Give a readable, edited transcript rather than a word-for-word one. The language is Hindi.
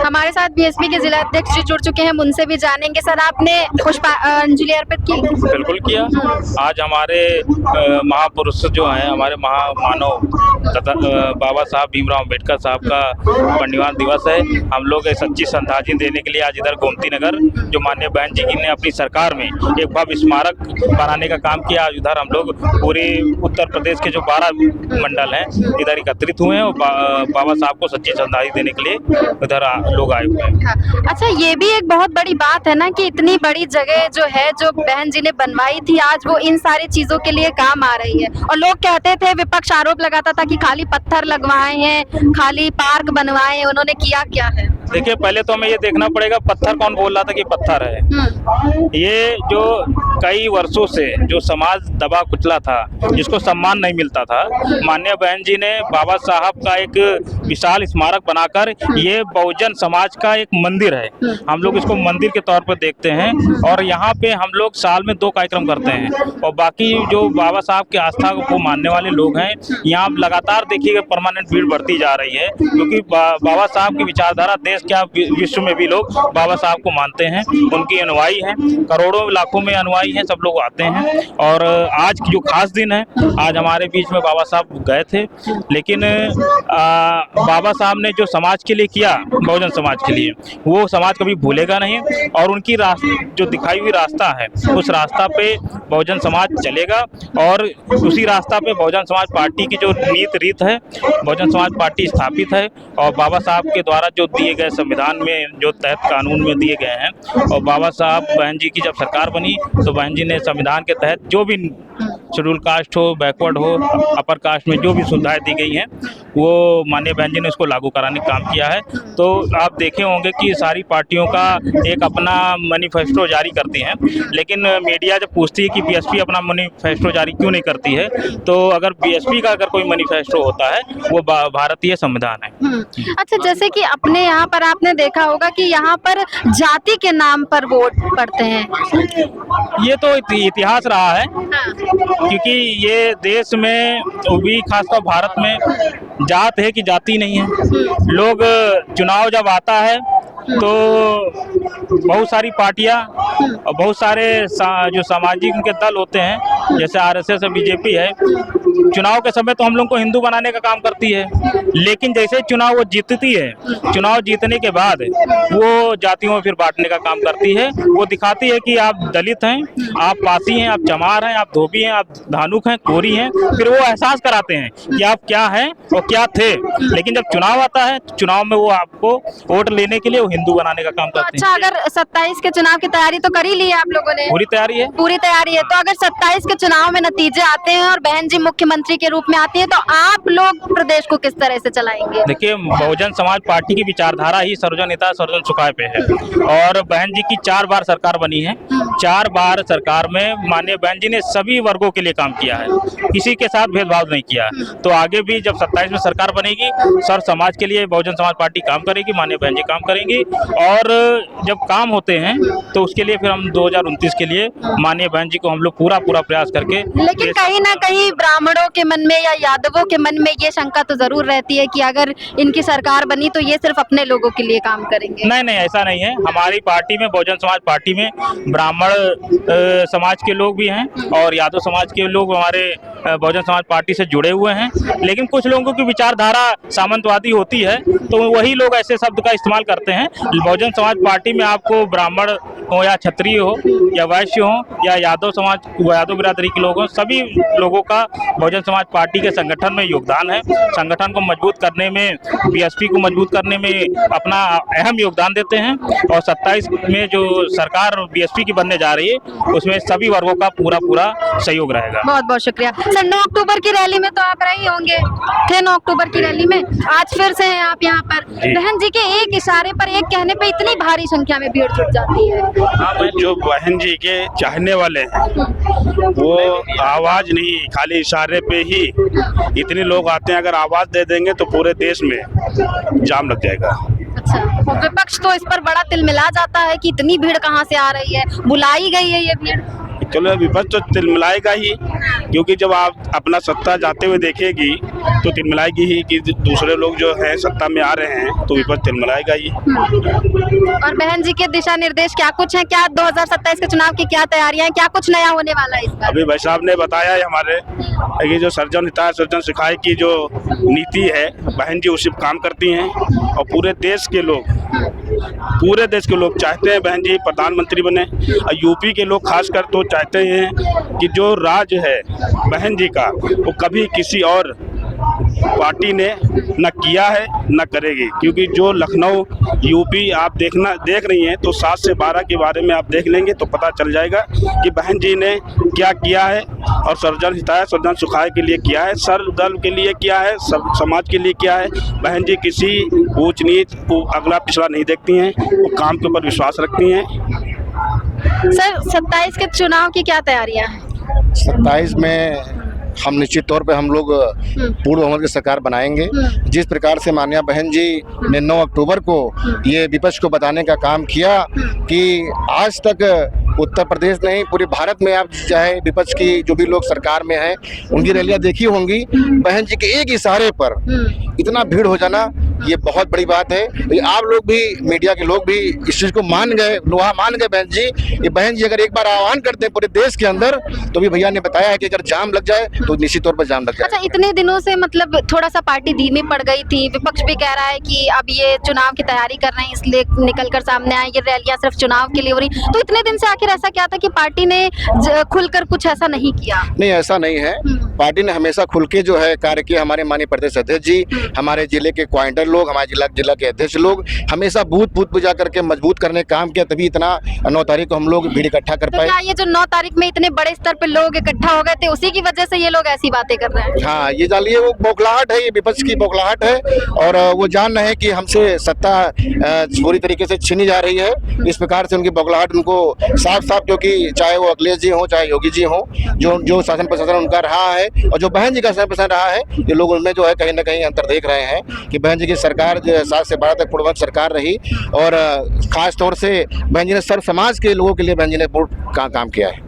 हमारे साथ बीएसपी के जिला अध्यक्ष जी जुड़ चुके हैं, उनसे भी जानेंगे। सर, आपने पुष्पांजलि अर्पित की? बिल्कुल किया। आज हमारे महापुरुष जो हैं, हमारे महामानव तथा बाबा साहब भीमराव अम्बेडकर साहब का परिनिर्वाण दिवस है। हम लोग सच्ची श्रद्धांजलि देने के लिए आज इधर गोमती नगर, जो माननीय बहन जी ने अपनी सरकार में एक भव्य स्मारक बनाने का काम किया, आज उधर हम लोग पूरे उत्तर प्रदेश के जो 12 मंडल हैं इधर एकत्रित हुए हैं और बाबा साहब को सच्ची श्रद्धांजलि देने के लिए इधर लोग आए हुए हैं। अच्छा, ये भी एक बहुत बड़ी बात है ना कि इतनी बड़ी जगह जो है, जो बहन जी ने बनवाई थी, आज वो इन सारी चीजों के लिए काम आ रही है। और लोग कहते थे, विपक्ष आरोप लगाता था कि खाली पत्थर लगवाए हैं, खाली पार्क बनवाए हैं, उन्होंने किया क्या है? देखिए, पहले तो हमें ये देखना पड़ेगा पत्थर कौन बोल रहा था कि पत्थर है। ये जो कई वर्षों से जो समाज दबा कुचला था, जिसको सम्मान नहीं मिलता था, माननीय बहन जी ने बाबा साहब का एक विशाल स्मारक बनाकर ये बहुजन समाज का एक मंदिर है, हम लोग इसको मंदिर के तौर पर देखते हैं। और यहाँ पे हम लोग साल में 2 कार्यक्रम करते हैं और बाकी जो बाबा साहब की आस्था को मानने वाले लोग हैं, यहाँ लगातार देखिए परमानेंट भीड़ बढ़ती जा रही है, क्योंकि बाबा साहब की विचारधारा देश क्या विश्व में भी लोग बाबा साहब को मानते हैं, उनकी अनुयायी हैं, करोड़ों लाखों में अनुयायी हैं, सब लोग आते हैं। और आज जो खास दिन है, आज हमारे बीच में बाबा साहब गए थे, लेकिन बाबा साहब ने जो समाज के लिए किया, बहुजन समाज के लिए, वो समाज कभी भूलेगा नहीं। और उनकी जो दिखाई हुई रास्ता है, उस रास्ता पे बहुजन समाज चलेगा और उसी रास्ता पे बहुजन समाज पार्टी की जो नीति रीत है, बहुजन समाज पार्टी स्थापित है। और बाबा साहब के द्वारा जो दिए गए संविधान में, जो तहत कानून में दिए गए हैं, और बाबा साहब बहन जी की जब सरकार बनी तो बहन जी ने संविधान के तहत जो भी शेड्यूल कास्ट हो, बैकवर्ड हो, अपर कास्ट में जो भी सुविधाएं दी गई हैं, वो माननीय बहन जी ने उसको लागू कराने का काम किया है। तो आप देखे होंगे कि सारी पार्टियों का एक अपना मैनिफेस्टो जारी करती हैं, लेकिन मीडिया जब पूछती है कि बीएसपी अपना मैनिफेस्टो जारी क्यों नहीं करती है, तो अगर बीएसपी का अगर कोई मैनिफेस्टो होता है, वो भारतीय संविधान है। अच्छा, जैसे कि अपने यहाँ पर आपने देखा होगा कि यहाँ पर जाति के नाम पर वोट पड़ते हैं। ये तो इतिहास रहा है, क्योंकि ये देश में भी खासकर भारत में जात है कि जाति नहीं है। लोग चुनाव जब आता है तो बहुत सारी पार्टियां और बहुत सारे जो सामाजिक उनके दल होते हैं, जैसे आरएसएस और बीजेपी है, चुनाव के समय तो हम लोग को हिंदू बनाने का काम करती है, लेकिन जैसे चुनाव वो जीतती है, चुनाव जीतने के बाद वो जातियों में फिर बांटने का काम करती है। वो दिखाती है कि आप दलित हैं, आप पासी हैं, आप चमार हैं, आप धोबी हैं, आप धानुक हैं, कोरी हैं, फिर वो एहसास कराते हैं कि आप क्या हैं और क्या थे। लेकिन जब चुनाव आता है, चुनाव में वो आपको वोट लेने के लिए वो हिंदू बनाने का काम करते हैं। अच्छा, अगर 27 के चुनाव की तैयारी तो कर ही ली है आप लोगों ने? पूरी तैयारी है, पूरी तैयारी है। तो अगर 27 के चुनाव में नतीजे आते हैं और बहन जी मुख्यमंत्री के रूप में आती है, तो आप लोग प्रदेश को किस तरह से चलाएंगे? देखिए, बहुजन समाज पार्टी की विचारधारा ही सर्वजन हिताय सर्वजन सुखाय पे है। और बहन जी की 4 बार सरकार बनी है, 4 बार सरकार में माननीय बहन जी ने सभी वर्गों के लिए काम किया है, किसी के साथ भेदभाव नहीं किया। तो आगे भी जब 27 में सरकार बनेगी, सर समाज के लिए बहुजन समाज पार्टी काम करेगी, माननीय बहन जी काम करेंगी। और जब काम होते हैं तो उसके लिए फिर हम 2029 के लिए माननीय बहन जी को हम लोग पूरा प्रयास करके। लेकिन कहीं ना कहीं ब्राह्मणों के मन में या यादवों के मन में ये शंका तो जरूर रहती है कि अगर इनकी सरकार बनी तो ये सिर्फ अपने लोगों के लिए काम करेंगे। नहीं, ऐसा नहीं है। हमारी पार्टी में, बहुजन समाज पार्टी में, ब्राह्मण समाज के लोग भी हैं और यादव समाज के लोग हमारे बहुजन समाज पार्टी से जुड़े हुए हैं। लेकिन कुछ लोगों की विचारधारा सामंतवादी होती है, तो वही लोग ऐसे शब्द का इस्तेमाल करते हैं। बहुजन समाज पार्टी में आपको ब्राह्मण हो या क्षत्रिय हो या वैश्य हो या यादव समाज, यादव बिरादरी के लोग हों, सभी लोगों का बहुजन समाज पार्टी के संगठन में योगदान है। संगठन को मजबूत करने में, बीएसपी को मजबूत करने में अपना अहम योगदान देते हैं। और 27 में जो सरकार बीएसपी की बनने जा रही है, उसमें सभी वर्गों का पूरा सहयोग रहेगा। बहुत बहुत शुक्रिया सर। 9 अक्टूबर की रैली में तो आप रहे होंगे, थे 9 अक्टूबर की रैली में, आज फिर से हैं आप यहाँ पर। बहन जी के एक इशारे पर, एक कहने पे इतनी भारी संख्या में भीड़ जुट जाती है। हाँ, जो बहन जी के चाहने वाले हैं, वो आवाज नहीं, खाली इशारे पे ही इतने लोग आते हैं। अगर आवाज दे देंगे तो पूरे देश में जाम लग जाएगा। अच्छा, विपक्ष तो इस पर बड़ा तिलमिला जाता है कि इतनी भीड़ कहाँ से आ रही है, बुलाई गई है ये भीड़। चलो, विपक्ष तो तिलमिलाएगा ही, क्योंकि जब आप अपना सत्ता जाते हुए देखेगी तो तिलमिलाएगी ही कि दूसरे लोग जो है सत्ता में आ रहे हैं, तो विपक्ष तिलमिलाएगा ही। और बहन जी के दिशा निर्देश क्या कुछ है, क्या 2027 के चुनाव की क्या तैयारियां हैं, क्या कुछ नया होने वाला है इस बार? अभी भाई साहब ने बताया है हमारे, ये जो सर्जन हिताय सर्जन सिखाए की जो नीति है, बहन जी उसी पर काम करती हैं। और पूरे देश के लोग चाहते हैं बहन जी प्रधानमंत्री बने। और यूपी के लोग खासकर तो चाहते हैं कि जो राज है बहन जी का, वो कभी किसी और पार्टी ने न किया है न करेगी। क्योंकि जो लखनऊ यूपी आप देख रही हैं, तो 7 से 12 के बारे में आप देख लेंगे तो पता चल जाएगा कि बहन जी ने क्या किया है। और सर्जन हिताय सर्जन सुखाय के लिए किया है, सर्व दल के लिए किया है, सब समाज के लिए किया है। बहन जी किसी ऊंच नीच को अगला पिछड़ा नहीं देखती हैं, वो काम के ऊपर विश्वास रखती हैं। सर 27 के चुनाव की क्या तैयारियां हैं? 27 में हम निश्चित तौर पे हम लोग पूर्ण बहुमत की सरकार बनाएंगे। जिस प्रकार से माननीय बहन जी ने 9 अक्टूबर को ये विपक्ष को बताने का काम किया कि आज तक उत्तर प्रदेश नहीं पूरे भारत में आप चाहे विपक्ष की जो भी लोग सरकार में हैं उनकी रैलियां देखी होंगी, बहन जी के एक इशारे पर इतना भीड़ हो जाना ये बहुत बड़ी बात है। आप लोग भी मीडिया के लोग भी इस चीज़ को मान गए, लोहा मान गए बहन जी। ये बहन जी अगर एक बार आह्वान करते हैं पूरे देश के अंदर, तो भी भैया ने बताया है कि अगर जाम लग जाए तो निश्चित तौर पर जाम लग जाए। अच्छा, इतने दिनों से मतलब थोड़ा सा पार्टी धीमी पड़ गई थी, विपक्ष भी कह रहा है कि अब ये चुनाव की तैयारी कर रहे हैं इसलिए निकल कर सामने आए, ये रैलियां सिर्फ चुनाव के लिए हो रही, तो इतने दिन से आखिर ऐसा क्या था कि पार्टी ने खुलकर कुछ ऐसा नहीं किया? नहीं, ऐसा नहीं है। पार्टी ने हमेशा खुल के जो है कार्य किया। हमारे माननीय प्रदेश अध्यक्ष जी, हमारे जिले के क्वाइंटर लोग, हमारे जिला के अध्यक्ष लोग हमेशा बूथ पूजा करके मजबूत करने का काम किया, तभी इतना 9 तारीख को हम लोग भीड़ इकट्ठा कर पाए। क्या ये जो 9 तारीख में इतने बड़े स्तर पे लोग इकट्ठा हो गए थे, उसी की वजह से ये लोग ऐसी बातें कर रहे हैं? हाँ, ये जानिए वो बौखलाहट है, ये विपक्ष की बौखलाहट है। और वो जान रहे हैं कि हमसे सत्ता पूरी तरीके से छीनी जा रही है। इस प्रकार से उनकी बौखलाहट उनको साफ साफ, क्योंकि चाहे वो अखिलेश जी हो चाहे योगी जी हो, जो शासन प्रशासन उनका रहा है और जो बहन जी का शासन प्रशासन रहा है, ये लोग उनमें जो है कहीं ना कहीं अंतर देख रहे हैं कि बहन जी की सरकार जो 7 से 12 तक पूर्ववत सरकार रही। और खास तौर से बहन जी ने सर्व समाज के लोगों के लिए बहन जी ने काम किया है।